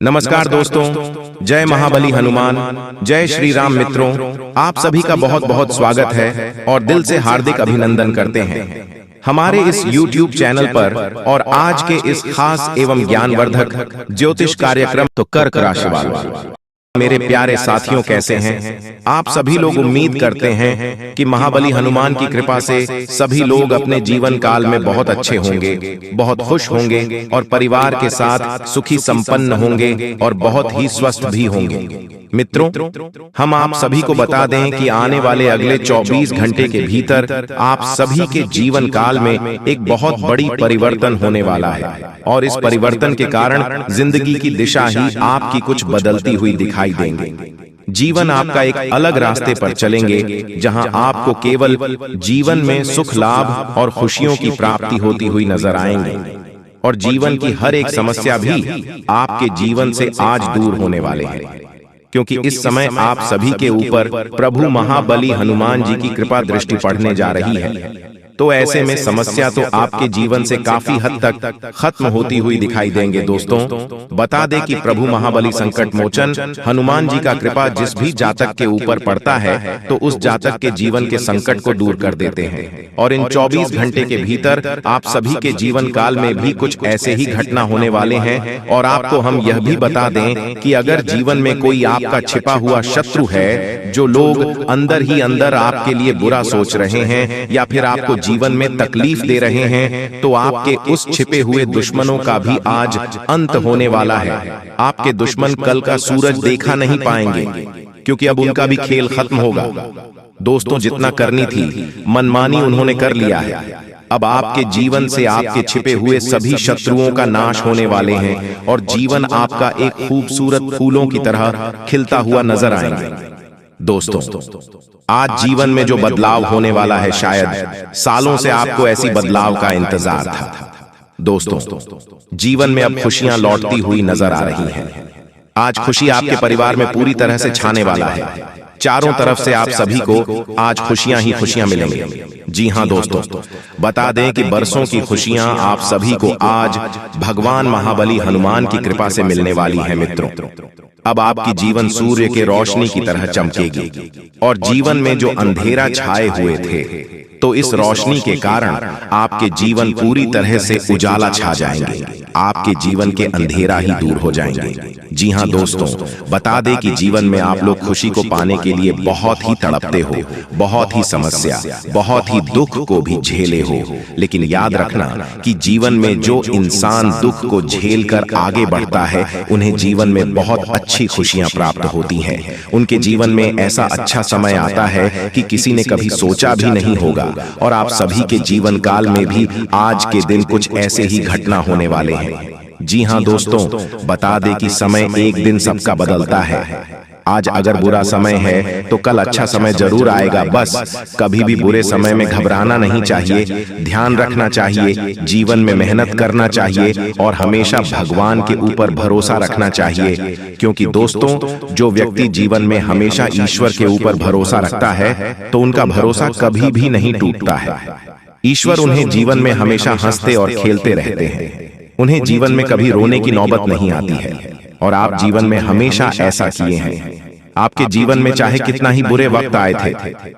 नमस्कार दोस्तों, जय महाबली हनुमान, जय श्री राम। मित्रों, आप सभी का बहुत बहुत स्वागत है और दिल से हार्दिक अभिनंदन करते हैं हमारे इस YouTube चैनल पर। और आज के इस खास एवं ज्ञानवर्धक ज्योतिष कार्यक्रम तो कर्क राशि वालों। मेरे प्यारे साथियों, कैसे हैं आप सभी लोग? उम्मीद करते हैं कि महाबली हनुमान की कृपा से सभी लोग अपने जीवन काल में बहुत अच्छे होंगे, बहुत खुश होंगे और परिवार के साथ सुखी संपन्न होंगे और बहुत ही स्वस्थ भी होंगे। मित्रों, हम आप सभी को बता दें कि आने वाले अगले 24 घंटे के भीतर आप सभी के जीवन काल में एक बहुत बड़ी परिवर्तन होने वाला है और इस परिवर्तन के कारण जिंदगी की दिशा ही आपकी कुछ बदलती हुई दिखाई देंगे। जीवन आपका एक अलग रास्ते पर चलेंगे, जहां आपको केवल जीवन में सुख, लाभ और खुशियों की प्राप्ति होती हुई नजर आएंगे और जीवन की हर एक समस्या भी आपके जीवन से आज दूर होने वाले हैं, क्योंकि इस समय आप सभी के ऊपर प्रभु महाबली हनुमान जी की कृपा दृष्टि पड़ने जा रही है। तो ऐसे में समस्या तो आपके जीवन से काफी हद तक खत्म होती हुई दिखाई देंगे। दोस्तों, बता दें कि प्रभु महाबली संकट मोचन हनुमान जी का कृपा जिस भी जातक के ऊपर पड़ता है तो उस जातक के जीवन के संकट को दूर कर देते हैं और इन 24 घंटे के भीतर आप सभी के जीवन काल में भी कुछ ऐसे ही घटना होने वाले हैं। और आपको हम यह भी बता दें कि अगर जीवन में कोई आपका छिपा हुआ शत्रु है, जो लोग अंदर ही अंदर आपके लिए बुरा सोच रहे हैं या फिर आपको जीवन में तकलीफ दे रहे हैं, तो आपके उस छिपे हुए दुश्मनों का भी आज अंत होने वाला है। आपके दुश्मन कल का सूरज देखा नहीं पाएंगे, क्योंकि अब उनका भी खेल खत्म होगा। दोस्तों, जितना करनी थी मनमानी उन्होंने कर लिया है। अब आपके जीवन से आपके छिपे हुए सभी शत्रुओं का नाश होने वाले हैं और जीवन आपका एक खूबसूरत फूलों की तरह खिलता हुआ नजर आएंगे। दोस्तों, आज जीवन में जो बदलाव होने वाला है, शायद सालों से आपको ऐसी बदलाव का इंतजार था। दोस्तों, जीवन में अब खुशियां लौटती हुई नजर आ रही हैं। आज खुशी आपके परिवार में पूरी तरह से छाने वाला है। चारों तरफ से आप सभी को आज खुशियां ही खुशियां मिलेंगी। जी हां दोस्तों, बता दें कि बरसों की खुशियां आप सभी को आज भगवान महाबली हनुमान की कृपा से मिलने वाली है। मित्रों, अब आपकी जीवन सूर्य के रोशनी की तरह चमकेगी और जीवन में जो अंधेरा छाए हुए थे, तो इस रोशनी के कारण आपके जीवन पूरी तरह से उजाला छा जाएंगे। आपके जीवन के अंधेरा ही दूर हो जाएंगे। जी हां दोस्तों, बता दें कि जीवन में आप लोग खुशी को पाने के लिए बहुत ही तड़पते हो, बहुत ही समस्या, बहुत ही दुख को भी झेले हो। लेकिन याद रखना कि जीवन में जो इंसान दुख को झेल कर आगे बढ़ता है, उन्हें जीवन में बहुत अच्छी खुशियां प्राप्त होती हैं। उनके जीवन में ऐसा अच्छा समय आता है कि किसी ने कभी सोचा भी नहीं होगा और आप सभी के जीवन काल में भी आज के दिन कुछ ऐसे ही घटना होने वाले हैं। जी हां दोस्तों, बता दें कि समय एक दिन सबका बदलता है। आज अगर बुरा समय है तो कल अच्छा समय जरूर आएगा। बस कभी भी बुरे समय में घबराना नहीं चाहिए, ध्यान रखना चाहिए, जीवन में मेहनत करना चाहिए और हमेशा भगवान के ऊपर भरोसा रखना चाहिए। क्योंकि दोस्तों, जो व्यक्ति जीवन में हमेशा ईश्वर के ऊपर भरोसा रखता है तो उनका भरोसा कभी भी नहीं टूटता है। ईश्वर उन्हें जीवन में हमेशा हंसते और खेलते रहते हैं। उन्हें जीवन में कभी रोने की नौबत नहीं आती है और आप जीवन में हमेशा ऐसा किए हैं। आपके जीवन में चाहे कितना ही बुरे वक्त आए थे,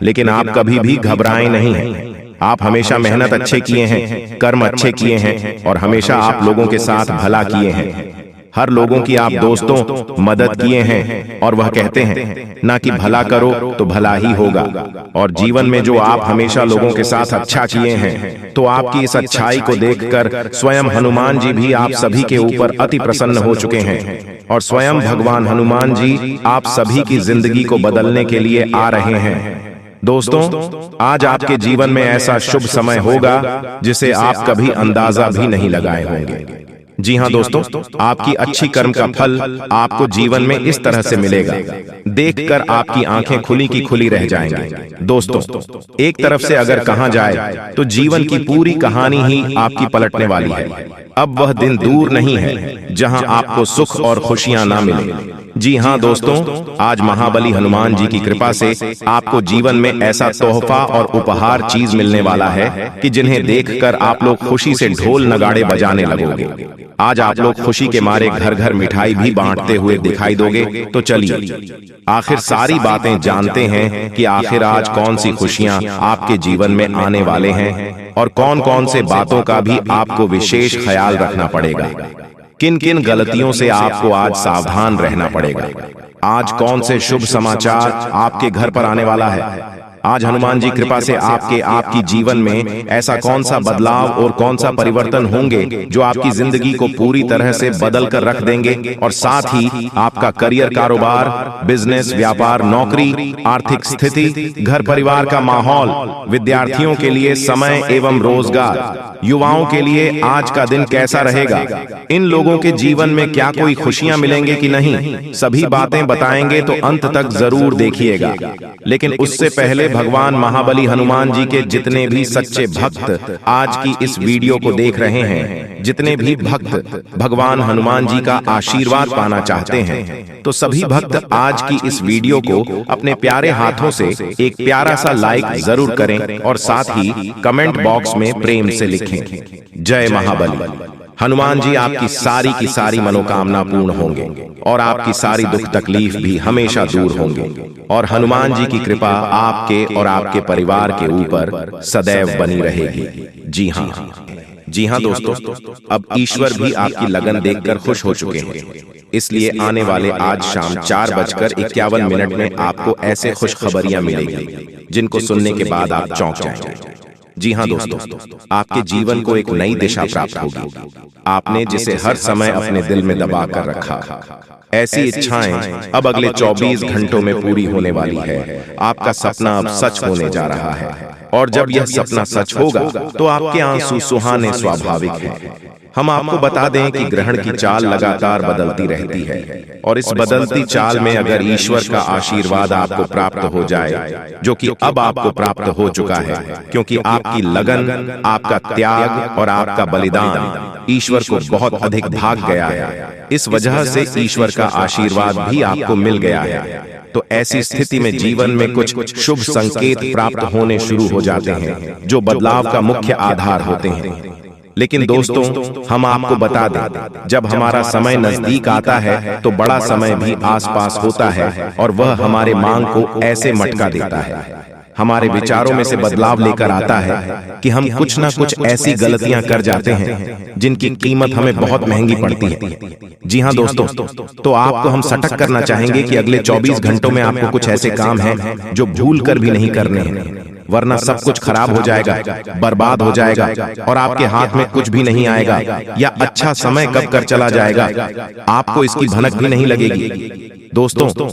लेकिन आप कभी भी घबराए नहीं हैं। आप हमेशा मेहनत अच्छे किए हैं, कर्म अच्छे किए हैं और हमेशा आप लोगों के साथ भला किए हैं। हर लोगों की आप दोस्तों मदद किए हैं और वह कहते हैं ना कि भला करो तो भला ही होगा। और जीवन में जो आप हमेशा लोगों के साथ अच्छा किए हैं, तो आपकी इस अच्छाई को देखकर स्वयं हनुमान जी भी आप सभी के ऊपर अति प्रसन्न हो चुके हैं और स्वयं भगवान हनुमान जी आप सभी की जिंदगी को बदलने के लिए आ रहे हैं। दोस्तों, आज आपके जीवन में ऐसा शुभ समय होगा जिसे आप कभी अंदाजा भी नहीं लगाए होंगे। जी हां दोस्तों, आपकी अच्छी कर्म का फल आपको जीवन में इस तरह से मिलेगा, देखकर आपकी आंखें खुली की खुली रह जाएंगी। दोस्तों, एक तरफ से अगर कहा जाए तो जीवन की पूरी कहानी ही आपकी पलटने वाली है। अब वह दिन दूर नहीं है जहां आपको सुख और खुशियां ना मिले। जी हाँ दोस्तों, आज महाबली हनुमान जी की कृपा से आपको जीवन में ऐसा तोहफा और उपहार चीज मिलने वाला है कि जिन्हें देखकर आप लोग खुशी से ढोल नगाड़े बजाने लगोगे। आज आप लोग खुशी के मारे घर घर मिठाई भी बांटते हुए दिखाई दोगे। तो चलिए आखिर सारी बातें जानते हैं कि आखिर आज कौन सी खुशियां आपके जीवन में आने वाले हैं और कौन कौन से बातों का भी आपको विशेष ख्याल रखना पड़ेगा। किन किन गलतियों से आपको आज सावधान रहना पड़ेगा। आज कौन से शुभ समाचार आपके घर पर आने वाला है। आज हनुमान जी कृपा से आपकी जीवन में ऐसा कौन सा बदलाव और कौन सा परिवर्तन होंगे जो आपकी जिंदगी को पूरी तरह से बदल कर रख देंगे और साथ ही आपका करियर, कारोबार, बिजनेस, व्यापार, नौकरी, आर्थिक स्थिति, घर परिवार का माहौल, विद्यार्थियों के लिए समय एवं रोजगार, युवाओं के लिए आज का दिन कैसा रहेगा, इन लोगों के जीवन में क्या कोई खुशियां मिलेंगे कि नहीं, सभी बातें बताएंगे तो अंत तक जरूर देखिएगा। लेकिन उससे पहले भगवान महाबली हनुमान जी के जितने भी सच्चे भक्त आज की इस वीडियो को देख रहे हैं, जितने भी भक्त भगवान हनुमान जी का आशीर्वाद पाना चाहते हैं, तो सभी भक्त आज की इस वीडियो को अपने प्यारे हाथों से एक प्यारा सा लाइक जरूर करें और साथ ही कमेंट बॉक्स में प्रेम से लिखें, जय महाबली। हनुमान जी आपकी सारी की सारी मनोकामना पूर्ण होंगे और आपकी सारी दुख तकलीफ भी हमेशा दूर होंगे और हनुमान जी की कृपा आपके और आपके परिवार के ऊपर सदैव बनी रहेगी। जी हाँ दोस्तों, अब ईश्वर भी आपकी लगन देखकर खुश हो चुके हैं, इसलिए आने वाले आज शाम 4:51 में आपको ऐसे खुशखबरियां मिलेगी जिनको सुनने के बाद आप चौंक जाएंगे। जी हाँ दोस्तों, आपके जीवन को एक नई दिशा प्राप्त होगी। आपने जिसे हर समय अपने दिल में दबा कर रखा, ऐसी इच्छाएं अब अगले 24 घंटों में पूरी होने वाली है। आपका सपना अब सच होने जा रहा है और जब यह सपना सच होगा तो आपके आंसू सुहाने स्वाभाविक हैं। हम आपको बता दें कि ग्रहण की चाल लगातार बदलती रहती है और इस बदलती चाल में अगर ईश्वर का आशीर्वाद आपको प्राप्त हो जाए, जो कि अब आपको प्राप्त हो चुका है, क्योंकि आपकी लगन, आपका त्याग और आपका बलिदान ईश्वर को बहुत अधिक भाग गया है, इस वजह से ईश्वर का आशीर्वाद भी आपको मिल गया है। तो ऐसी स्थिति में जीवन में कुछ शुभ संकेत प्राप्त होने शुरू हो जाते हैं जो बदलाव का मुख्य आधार होते हैं। लेकिन दोस्तों, हम आपको बता दें, जब हमारा समय नजदीक आता है तो बड़ा समय भी आसपास होता है और वह हमारे मांग को ऐसे मटका देता है, हमारे विचारों में से बदलाव लेकर आता है कि हम कुछ ना कुछ ऐसी गलतियां कर जाते हैं जिनकी कीमत हमें बहुत महंगी पड़ती है। जी हाँ दोस्तों, तो आपको हम सटक करना चाहेंगे कि अगले 24 घंटों में आपको कुछ ऐसे काम हैं जो भूल कर भी नहीं करने हैं, वरना सब कुछ खराब हो जाएगा, बर्बाद हो जाएगा और आपके हाथ में कुछ भी नहीं आएगा, या अच्छा समय कब कर चला जाएगा आपको इसकी भनक भी नहीं लगेगी। दोस्तों,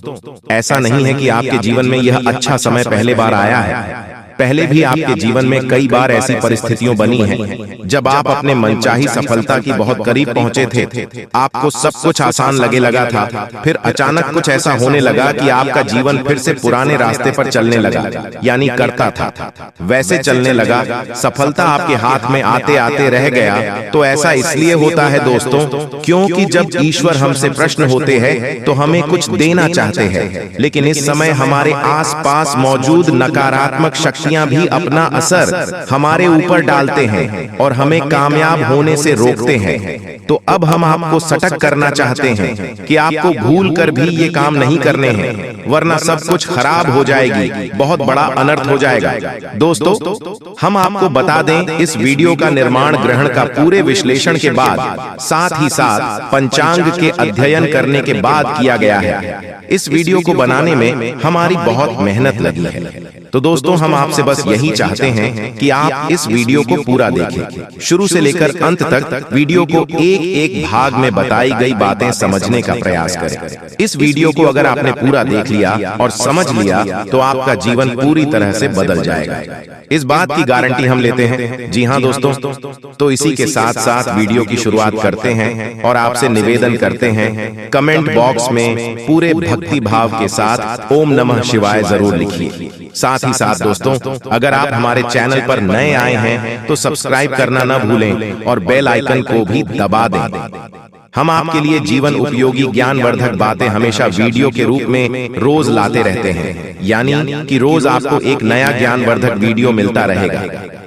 ऐसा नहीं है कि आपके जीवन में यह अच्छा समय पहले बार आया है, पहले भी आपके जीवन में कई बार ऐसी परिस्थितियां बनी हैं जब आप अपने मनचाही सफलता की बहुत करीब पहुंचे थे, आपको सब कुछ आसान लगा था, फिर अचानक कुछ ऐसा होने लगा कि आपका जीवन फिर से पुराने रास्ते पर चलने लगा, यानी करता था वैसे चलने लगा, सफलता आपके हाथ में आते आते रह गया। तो ऐसा इसलिए होता है दोस्तों, क्योंकि जब ईश्वर हमसे प्रश्न होते हैं तो हमें कुछ देना चाहते हैं, लेकिन इस समय हमारे आस पास मौजूद नकारात्मक शक्ति भी अपना असर हमारे ऊपर डालते हैं और हमें कामयाब होने से रोकते हैं। तो अब हम आपको सटक करना चाहते हैं कि आपको भूल कर भी ये काम नहीं करने हैं, वरना सब कुछ खराब हो जाएगी, बहुत बड़ा अनर्थ हो जाएगा। दोस्तों, हम आपको बता दें, इस वीडियो का निर्माण ग्रहण का पूरे विश्लेषण के बाद, साथ ही साथ पंचांग के अध्ययन करने के बाद किया गया है। इस वीडियो को बनाने में हमारी बहुत मेहनत लगी है। तो दोस्तों, हम आपसे बस यही चाहते हैं कि आप इस वीडियो को पूरा देखें, शुरू से लेकर अंत तक वीडियो को एक एक भाग में बताई गई बातें समझने का प्रयास करें। इस वीडियो को अगर आपने पूरा देख लिया और समझ लिया तो आपका जीवन पूरी तरह से बदल जाएगा, इस बात की गारंटी हम लेते हैं। जी हाँ दोस्तों, तो इसी के साथ साथ वीडियो की शुरुआत करते हैं और आपसे निवेदन करते हैं, कमेंट बॉक्स में पूरे भक्ति भाव के साथ ओम नमः शिवाय जरूर लिखिए। साथ ही साथ दोस्तों, अगर आप हमारे चैनल पर नए आए हैं तो सब्सक्राइब करना न भूलें और बेल आइकन को भी दबा दें। हम आपके लिए जीवन उपयोगी ज्ञानवर्धक बातें हमेशा वीडियो के रूप में रोज लाते रहते हैं, यानी कि रोज आपको एक नया ज्ञानवर्धक वीडियो मिलता रहेगा।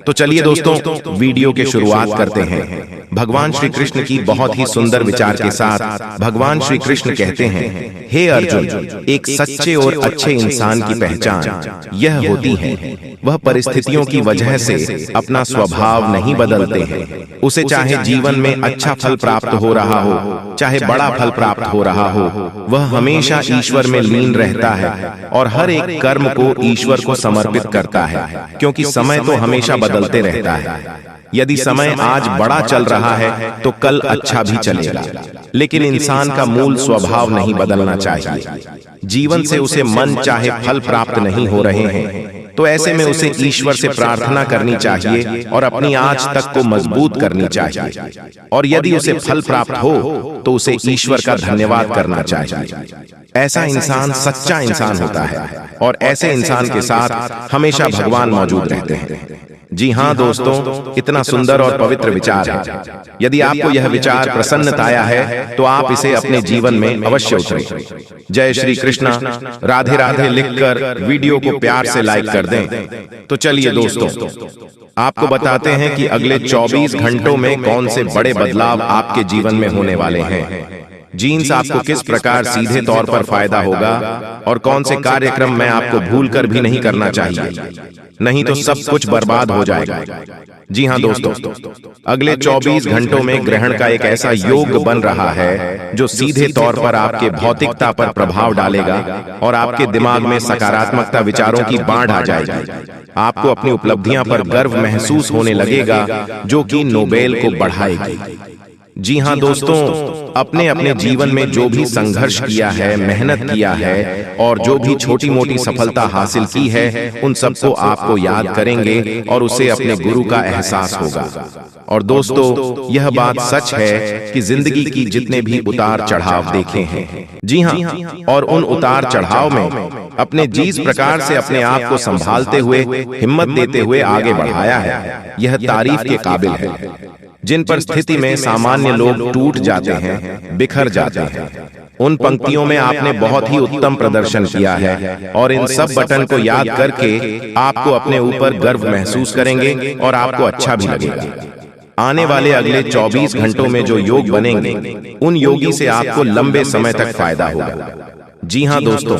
तो चलिए दोस्तों वीडियो की शुरुआत करते हैं। भगवान श्री कृष्ण की बहुत ही सुंदर विचार के साथ भगवान श्री कृष्ण कहते हैं, हे अर्जुन, एक सच्चे और अच्छे इंसान की पहचान यह होती है वह परिस्थितियों की वजह से अपना स्वभाव नहीं बदलते हैं। उसे चाहे जीवन में अच्छा फल प्राप्त हो रहा हो, चाहे बड़ा फल प्राप्त हो रहा हो, वह हमेशा ईश्वर में लीन रहता है और हर एक कर्म को ईश्वर को समर्पित करता है, क्योंकि समय तो हमेशा बदलते रहता है। यदि समय आज बड़ा चल रहा है तो कल अच्छा भी चलेगा, लेकिन इंसान का मूल स्वभाव नहीं बदलना चाहिए। जीवन से उसे मन चाहे फल प्राप्त नहीं हो रहे हैं तो ऐसे में उसे ईश्वर से प्रार्थना करनी चाहिए और अपनी आँच तक को मजबूत करनी चाहिए। और यदि उसे फल प्राप्त हो तो उसे ईश्वर का धन्यवाद करना चाहिए। ऐसा इंसान सच्चा इंसान होता है और ऐसे इंसान के साथ हमेशा भगवान मौजूद रहते हैं। जी हाँ दोस्तों, इतना सुंदर और पवित्र विचार है। यदि आपको यह विचार प्रसन्नताया है तो आप इसे अपने जीवन में अवश्य उतारें। जय श्री कृष्णा। राधे राधे लिखकर वीडियो को प्यार से लाइक कर दें। तो चलिए दोस्तों, आपको बताते हैं कि अगले 24 घंटों में कौन से बड़े बदलाव आपके जीवन में होने वाले हैं। जीन्स आपको किस प्रकार सीधे तौर पर फायदा होगा और कौन से कार्यक्रम में आपको भूलकर भी नहीं करना चाहिए, नहीं तो सब कुछ बर्बाद हो जाएगा। जी हाँ दोस्तों, अगले 24 घंटों में ग्रहण का एक ऐसा योग बन रहा है जो सीधे तौर पर आपके भौतिकता पर प्रभाव डालेगा और आपके दिमाग में सकारात्मकता विचारों की बाढ़ आ जाएगी। आपको अपनी उपलब्धियां पर गर्व महसूस होने लगेगा जो कि नोबेल को बढ़ाएगी। जी हाँ दोस्तों, अपने अपने जीवन में जो भी संघर्ष किया है, मेहनत किया है और जो भी छोटी मोटी सफलता हासिल की है, उन सबको आपको याद करेंगे और उसे अपने गुरु का एहसास होगा। और दोस्तों, यह बात सच है कि जिंदगी की जितने भी उतार चढ़ाव देखे हैं, जी हाँ, और उन उतार चढ़ाव में अपने जिस प्रकार से अपने आप को संभालते हुए, हिम्मत देते हुए आगे बढ़ाया है, यह तारीफ के काबिल है। जिन परिस्थिति में सामान्य लोग टूट जाते हैं, बिखर जाते हैं, उन पंक्तियों में आपने बहुत ही उत्तम प्रदर्शन किया है और इन सब बटन को याद करके आपको अपने ऊपर गर्व महसूस करेंगे और आपको अच्छा भी लगेगा। आने वाले अगले 24 घंटों में जो योग बनेंगे, उन योगी से आपको लंबे समय तक फायदा होगा। जी हाँ दोस्तों,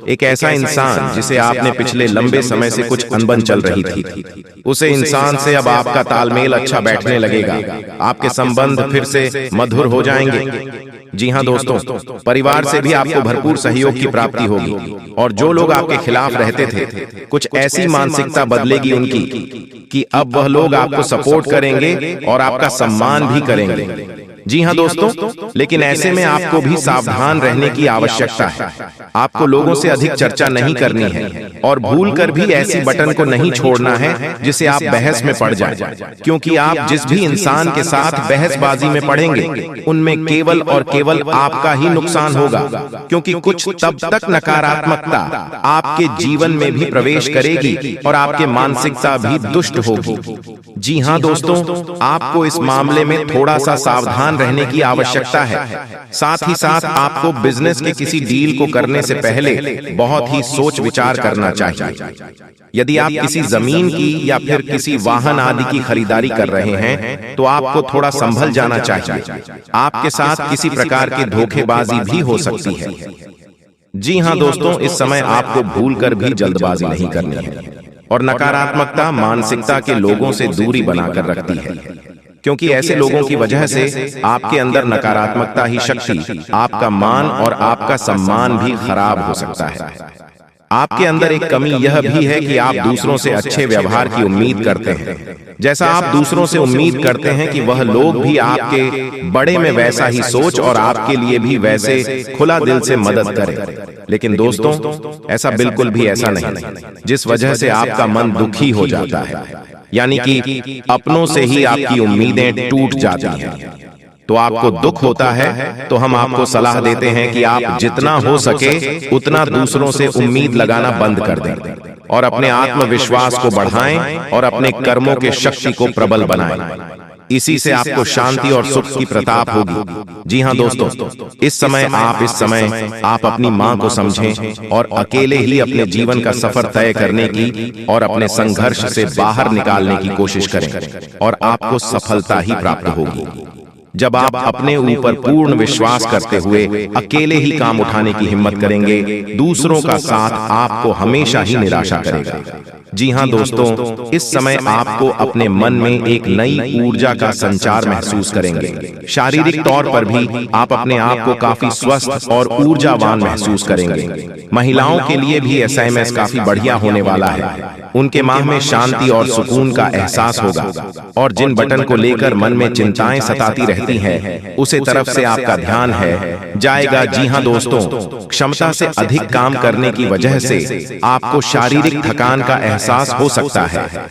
एक ऐसा इंसान जिसे आपने पिछले लंबे समय से कुछ अनबन चल रही थी, उसे इंसान से अब आपका तालमेल अच्छा बैठने लगेगा। आपके संबंध फिर से मधुर हो जाएंगे। जी हाँ दोस्तों, परिवार से भी आपको भरपूर सहयोग की प्राप्ति होगी और जो लोग आपके खिलाफ रहते थे, कुछ ऐसी मानसिकता बदलेगी उनकी कि अब वह लोग आपको सपोर्ट करेंगे और आपका सम्मान भी करेंगे। जी हाँ दोस्तों, लेकिन ऐसे में आपको भी सावधान रहने की आवश्यकता है। आपको लोगों से अधिक चर्चा नहीं करनी है और भूलकर भी ऐसी बटन को नहीं छोड़ना है जिसे आप बहस में पड़ जाएं, क्योंकि आप जिस भी इंसान के साथ बहसबाजी में पड़ेंगे, उनमें केवल और केवल आपका ही नुकसान होगा, क्योंकि कुछ तब तक नकारात्मकता आपके जीवन में भी प्रवेश करेगी और आपके मानसिकता भी दुष्ट होगी। जी हाँ दोस्तों, आपको इस मामले में थोड़ा सा सावधान रहने की आवश्यकता है। साथ ही साथ आपको बिजनेस के किसी डील को करने से पहले बहुत ही सोच विचार करना चाहिए। यदि आप किसी जमीन की या फिर किसी वाहन आदि की खरीदारी कर रहे हैं तो आपको थोड़ा संभल जाना चाहिए। आपके साथ किसी प्रकार की धोखेबाजी भी हो सकती है। जी हाँ दोस्तों, इस समय आपको भूलकर भी जल्दबाजी नहीं करनी है और नकारात्मकता मानसिकता के लोगों से दूरी बनाकर रखती है, क्योंकि ऐसे लोगों की वजह से आपके अंदर नकारात्मकता ही शक्ति आपका मान और आपका सम्मान भी खराब हो सकता है। आपके अंदर एक कमी यह भी है कि आप दूसरों से अच्छे व्यवहार की उम्मीद करते हैं। जैसा आप दूसरों से उम्मीद करते हैं कि वह लोग भी आपके बड़े में वैसा ही सोच और आपके लिए भी वैसे खुला दिल से मदद करें। लेकिन दोस्तों, ऐसा बिल्कुल भी ऐसा नहीं, जिस वजह से आपका मन दुखी हो जाता है, यानी कि अपनों से ही आपकी उम्मीदें टूट जाती हैं। तो आपको दुख होता है तो हम आपको सलाह देते हैं कि आप जितना हो सके उतना दूसरों से उम्मीद लगाना बंद कर दें और अपने आत्मविश्वास को बढ़ाएं और अपने कर्मों के शक्ति को प्रबल बनाएं। इसी से आपको शांति और सुख की प्रताप होगी। जी हाँ दोस्तों, इस समय आप अपनी माँ को समझें और अकेले ही अपने जीवन का सफर तय करने की और अपने संघर्ष से बाहर निकालने की कोशिश करें और आपको सफलता ही प्राप्त होगी। जब आप अपने ऊपर पूर्ण विश्वास करते हुए अकेले ही काम उठाने की हिम्मत करेंगे, दूसरों का साथ आपको हमेशा ही निराशा करेगा। जी हाँ दोस्तों, इस समय आपको अपने मन में एक नई ऊर्जा का संचार महसूस करेंगे। शारीरिक तौर पर भी आप अपने आप को काफी स्वस्थ और ऊर्जावान महसूस करेंगे। महिलाओं के लिए भी एसएमएस काफी बढ़िया होने वाला है। उनके माह में शांति और सुकून का एहसास होगा और जिन बटन को लेकर मन में चिंताएं सताती रहती हैं, उसे तरफ से आपका ध्यान है जाएगा। जी हाँ दोस्तों, क्षमता से अधिक काम करने की वजह से आपको शारीरिक थकान का एहसास हो सकता है।